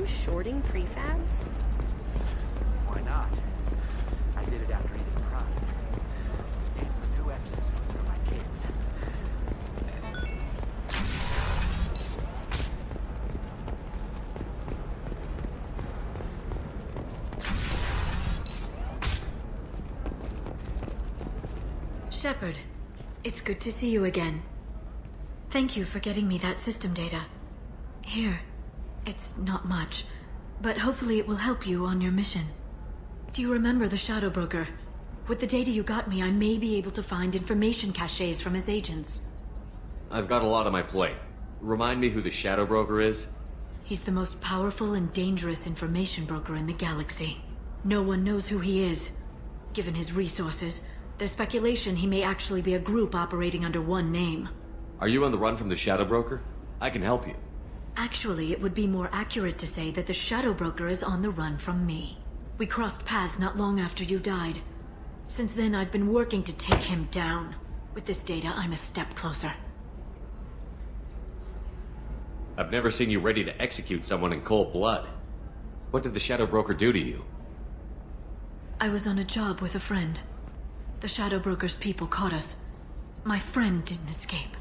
Shorting prefabs? Why not? I did it after eating prime. And for 2 exosuits for my kids. Shepard, it's good to see you again. Thank you for getting me that system data. Here. It's not much, but hopefully it will help you on your mission. Do you remember the Shadow Broker? With the data you got me, I may be able to find information caches from his agents. I've got a lot on my plate. Remind me who the Shadow Broker is? He's the most powerful and dangerous information broker in the galaxy. No one knows who he is. Given his resources, there's speculation he may actually be a group operating under one name. Are you on the run from the Shadow Broker? I can help you. Actually, it would be more accurate to say that the Shadow Broker is on the run from me. We crossed paths not long after you died. Since then, I've been working to take him down. With this data, I'm a step closer. I've never seen you ready to execute someone in cold blood. What did the Shadow Broker do to you? I was on a job with a friend. The Shadow Broker's people caught us. My friend didn't escape.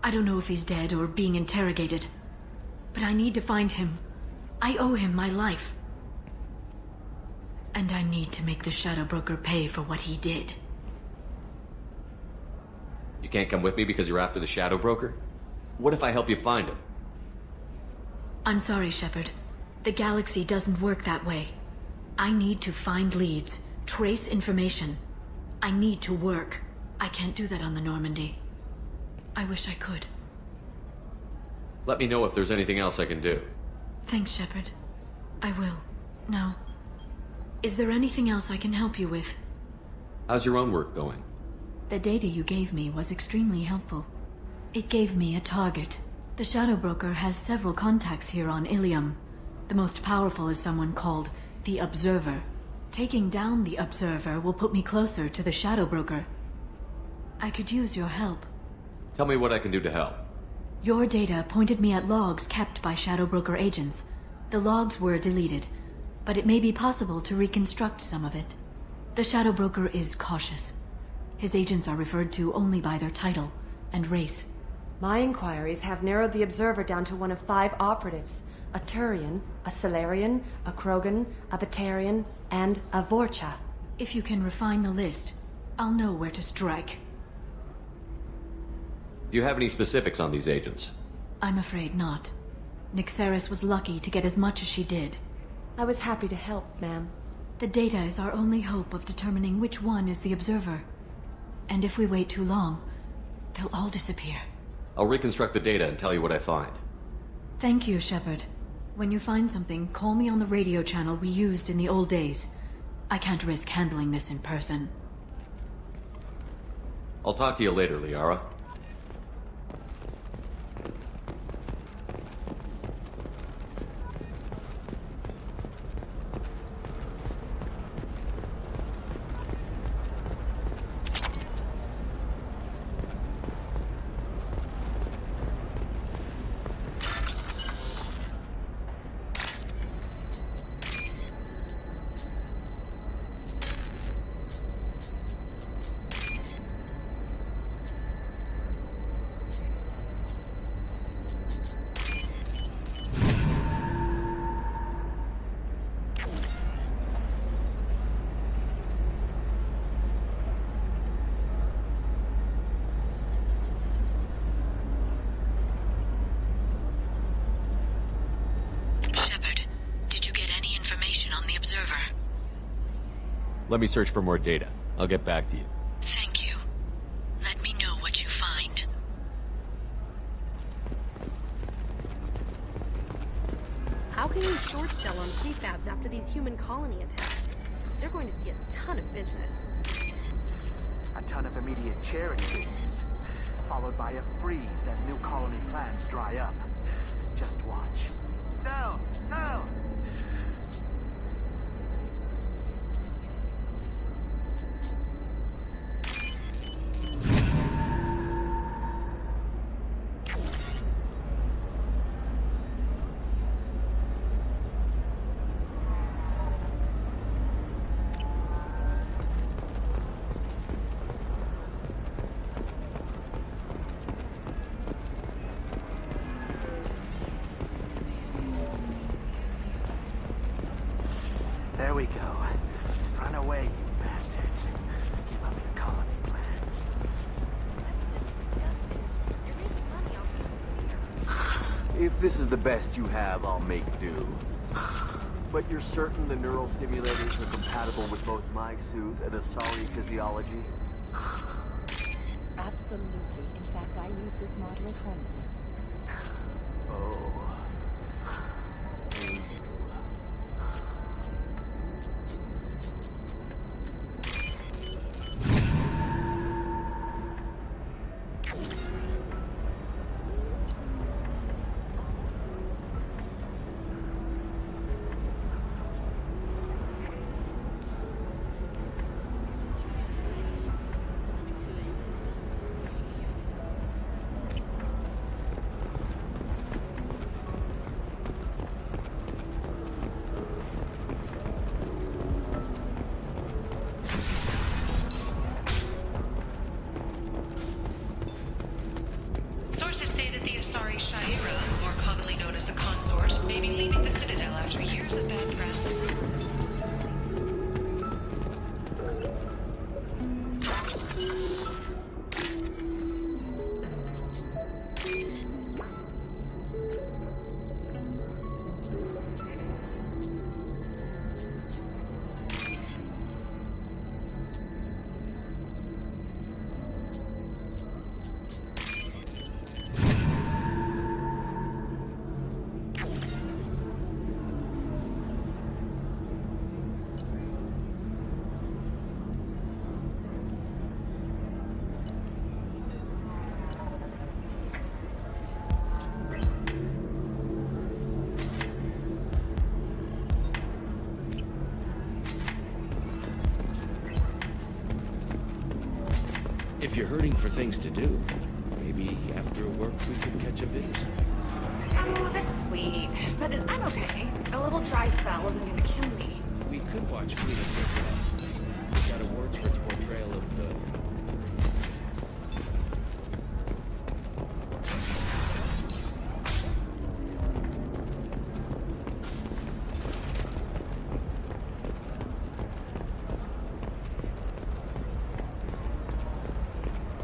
I don't know if he's dead or being interrogated. But I need to find him. I owe him my life. And I need to make the Shadow Broker pay for what he did. You can't come with me because you're after the Shadow Broker? What if I help you find him? I'm sorry, Shepard. The galaxy doesn't work that way. I need to find leads, trace information. I need to work. I can't do that on the Normandy. I wish I could. Let me know if there's anything else I can do. Thanks, Shepard. I will. Now, is there anything else I can help you with? How's your own work going? The data you gave me was extremely helpful. It gave me a target. The Shadow Broker has several contacts here on Illium. The most powerful is someone called the Observer. Taking down the Observer will put me closer to the Shadow Broker. I could use your help. Tell me what I can do to help. Your data pointed me at logs kept by Shadow Broker agents. The logs were deleted, but it may be possible to reconstruct some of it. The Shadow Broker is cautious. His agents are referred to only by their title and race. My inquiries have narrowed the Observer down to one of 5 operatives. A Turian, a Solarian, a Krogan, a Batarian, and a Vorcha. If you can refine the list, I'll know where to strike. Do you have any specifics on these agents? I'm afraid not. Nyxeris was lucky to get as much as she did. I was happy to help, ma'am. The data is our only hope of determining which one is the Observer. And if we wait too long, they'll all disappear. I'll reconstruct the data and tell you what I find. Thank you, Shepard. When you find something, call me on the radio channel we used in the old days. I can't risk handling this in person. I'll talk to you later, Liara. Let me search for more data. I'll get back to you. Thank you. Let me know what you find. How can you short sell on prefabs after these human colony attacks? they're going to see a ton of business. A ton of immediate charity business, followed by a freeze as new colony plans dry up. Just watch. Sell! Sell! There we go. Run away, you bastards. Give up your colony plans. That's disgusting. You're making money off people's fear. If this is the best you have, I'll make do. But you're certain the neural stimulators are compatible with both my suit and Asari physiology? Absolutely. In fact, I use this model at home. Oh. Sources say that the Asari Shaira, more commonly known as the Consort, may be leaving the Citadel after years of bad press. If you're hurting for things to do, maybe after work we could catch a bit of something. Oh, that's sweet. But I'm okay. A little dry spell isn't gonna kill me. We could watch Freedom Princess. We got awards for its portrayal of the...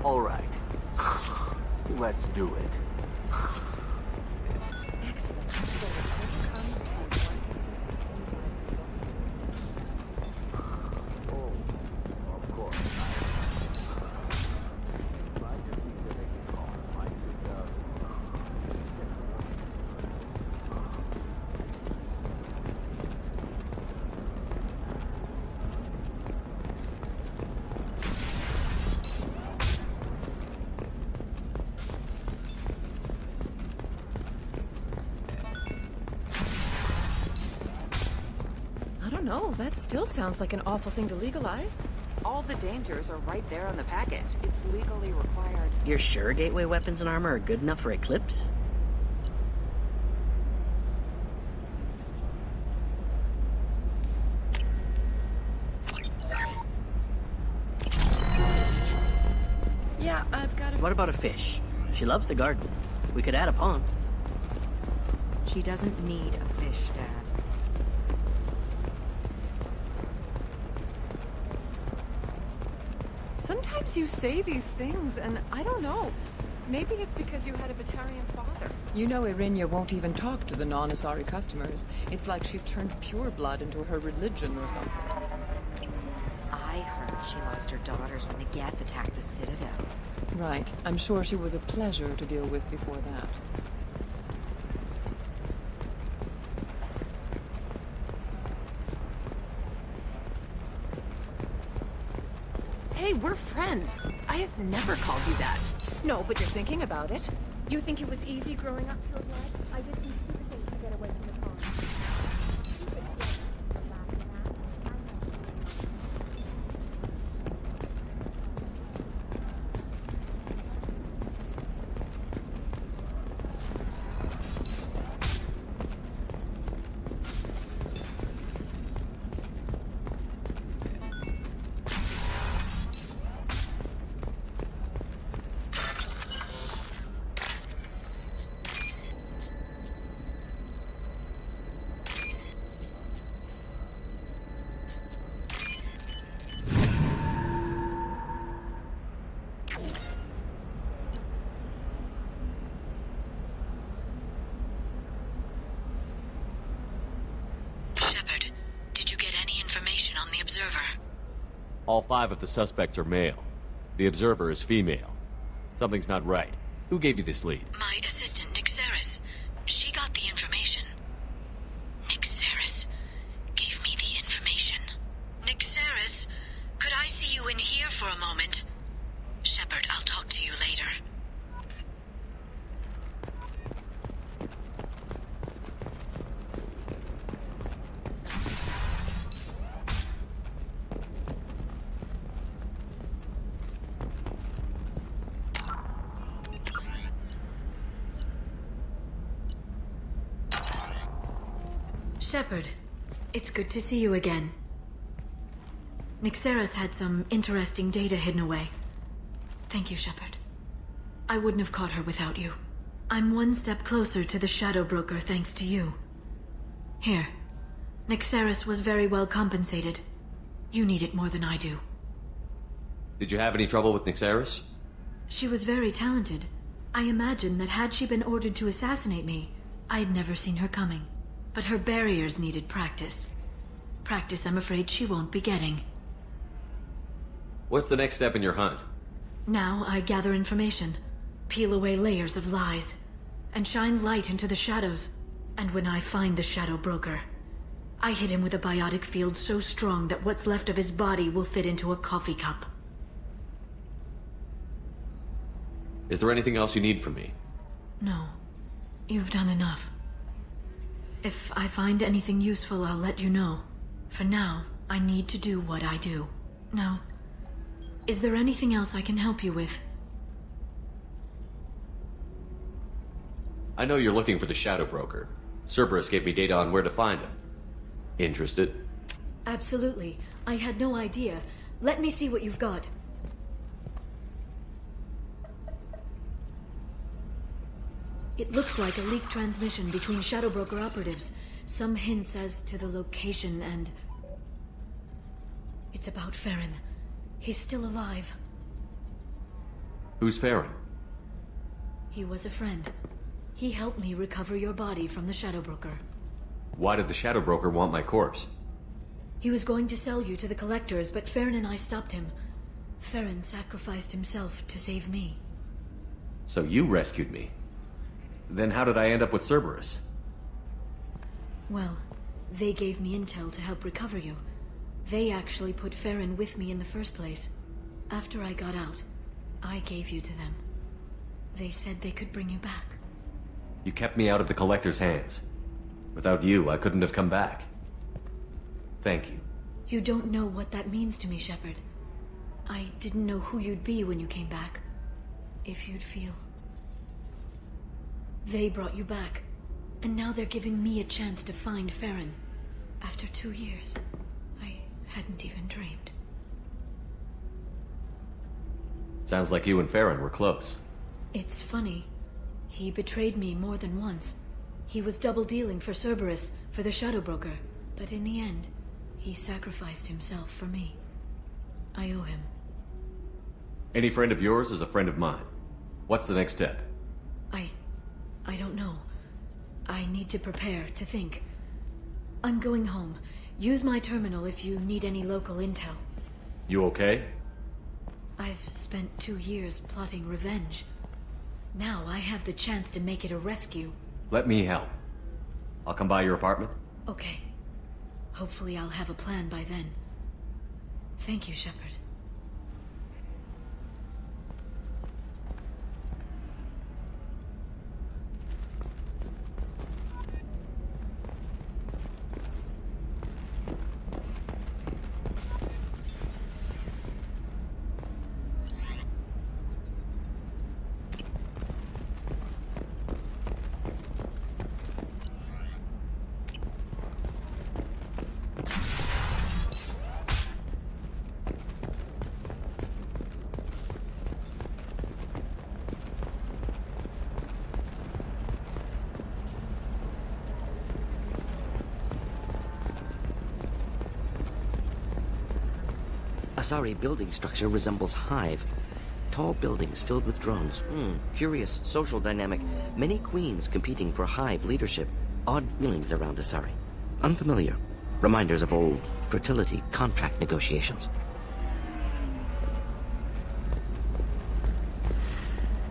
All right. Let's do it. Oh, of course. No, that still sounds like an awful thing to legalize. All the dangers are right there on the package. It's legally required. You're sure gateway weapons and armor are good enough for Eclipse? Yeah, I've got a... What about a fish? She loves the garden. We could add a pond. She doesn't need a fish, Dad. Sometimes you say these things, and I don't know. Maybe it's because you had a Batarian father. You know Irinia won't even talk to the non-Asari customers. It's like she's turned pureblood into her religion or something. I heard she lost her daughters when the Geth attacked the Citadel. Right. I'm sure she was a pleasure to deal with before that. Hey, we're friends. I have never called you that. No, but you're thinking about it. You think it was easy growing up your life? I did some stupid things to get away from the farm. Stupid things. Laugh at that. I know. Shepard, did you get any information on the Observer? All 5 of the suspects are male. The Observer is female. Something's not right. Who gave you this lead? My assistant, Nixeris. She got the information. Nixeris gave me the information. Nixeris, could I see you in here for a moment? Shepard, I'll talk to you later. Shepard, it's good to see you again. Nixeris had some interesting data hidden away. Thank you, Shepard. I wouldn't have caught her without you. I'm one step closer to the Shadow Broker thanks to you. Here. Nixeris was very well compensated. You need it more than I do. Did you have any trouble with Nixeris? She was very talented. I imagine that had she been ordered to assassinate me, I'd never seen her coming. But her barriers needed practice. Practice I'm afraid she won't be getting. What's the next step in your hunt? Now I gather information, peel away layers of lies, and shine light into the shadows. And when I find the Shadow Broker, I hit him with a biotic field so strong that what's left of his body will fit into a coffee cup. Is there anything else you need from me? No. You've done enough. If I find anything useful, I'll let you know. For now, I need to do what I do. Now, is there anything else I can help you with? I know you're looking for the Shadow Broker. Cerberus gave me data on where to find him. Interested? Absolutely. I had no idea. Let me see what you've got. It looks like a leaked transmission between Shadow Broker operatives. Some hints as to the location and... It's about Farron. He's still alive. Who's Farron? He was a friend. He helped me recover your body from the Shadow Broker. Why did the Shadow Broker want my corpse? He was going to sell you to the Collectors, but Farron and I stopped him. Farron sacrificed himself to save me. So you rescued me. Then how did I end up with Cerberus? Well, they gave me intel to help recover you. They actually put Farron with me in the first place. After I got out, I gave you to them. They said they could bring you back. You kept me out of the Collector's hands. Without you, I couldn't have come back. Thank you. You don't know what that means to me, Shepard. I didn't know who you'd be when you came back. If you'd feel... They brought you back, and now they're giving me a chance to find Farron. After 2 years, I hadn't even dreamed. Sounds like you and Farron were close. It's funny. He betrayed me more than once. He was double-dealing for Cerberus, for the Shadow Broker, but in the end, he sacrificed himself for me. I owe him. Any friend of yours is a friend of mine. What's the next step? I don't know. I need to prepare, to think. I'm going home. Use my terminal if you need any local intel. You okay? I've spent 2 years plotting revenge. Now I have the chance to make it a rescue. Let me help. I'll come by your apartment. Okay. Hopefully I'll have a plan by then. Thank you, Shepard. Asari building structure resembles hive. Tall buildings filled with drones. Curious social dynamic. Many queens competing for hive leadership. Odd feelings around Asari. Unfamiliar. Reminders of old fertility contract negotiations.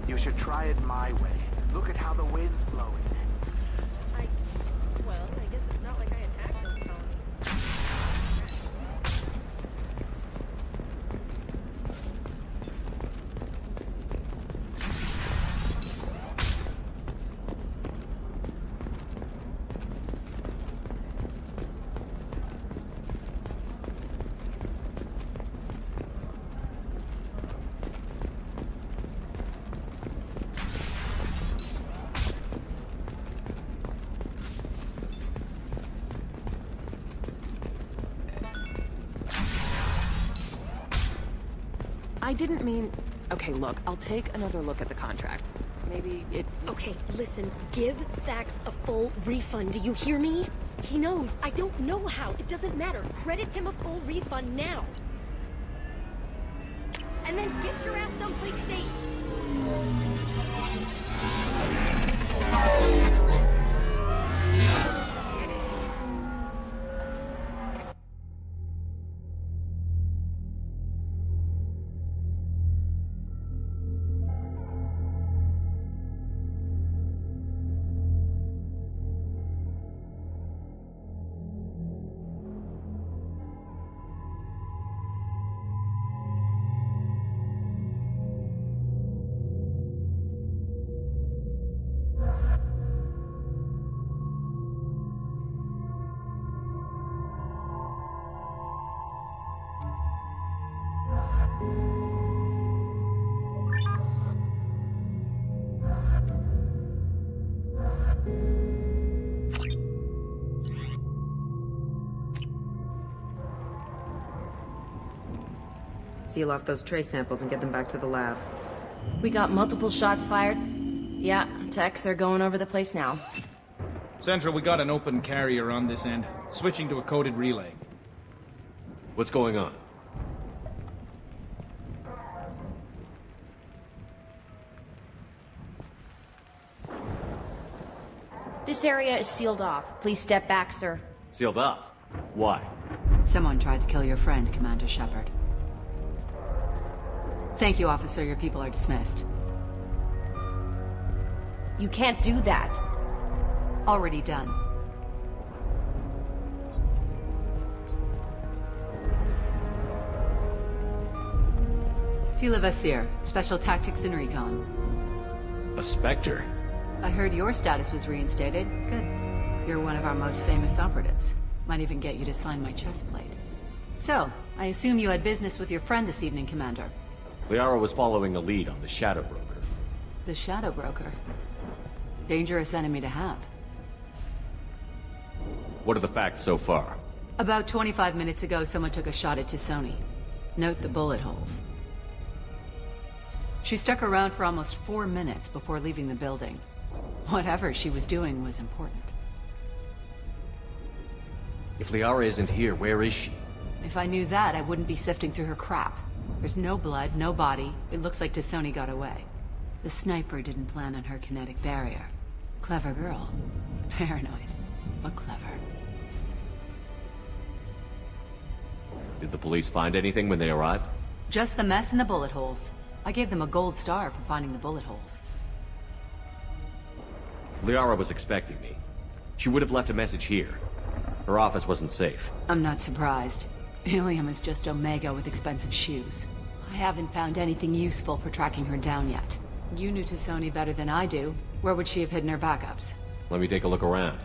You should try it my way. Look at how the wind's blowing. Well, I guess it's not like I attacked those colonies. I didn't mean... Okay, look, I'll take another look at the contract. Maybe it... Okay, listen, give Thax a full refund, do you hear me? He knows, I don't know how, it doesn't matter. Credit him a full refund now. And then get your ass someplace safe. Seal off those trace samples and get them back to the lab. We got multiple shots fired. Yeah, techs are going over the place now. Central, we got an open carrier on this end. Switching to a coded relay. What's going on? This area is sealed off. Please step back, sir. Sealed off? Why? Someone tried to kill your friend, Commander Shepard. Thank you, officer. Your people are dismissed. You can't do that. Already done. Tila Vasir, Special Tactics and Recon. A Spectre? I heard your status was reinstated. Good. You're one of our most famous operatives. Might even get you to sign my chest plate. So, I assume you had business with your friend this evening, Commander. Liara was following a lead on the Shadow Broker. The Shadow Broker. Dangerous enemy to have. What are the facts so far? About 25 minutes ago, someone took a shot at T'Soni. Note the bullet holes. She stuck around for almost 4 minutes before leaving the building. Whatever she was doing was important. If Liara isn't here, where is she? If I knew that, I wouldn't be sifting through her crap. There's no blood, no body. It looks like T'Soni got away. The sniper didn't plan on her kinetic barrier. Clever girl. Paranoid, but clever. Did the police find anything when they arrived? Just the mess and the bullet holes. I gave them a gold star for finding the bullet holes. Liara was expecting me. She would have left a message here. Her office wasn't safe. I'm not surprised. Illium is just Omega with expensive shoes. I haven't found anything useful for tracking her down yet. You knew T'Soni better than I do. Where would she have hidden her backups? Let me take a look around.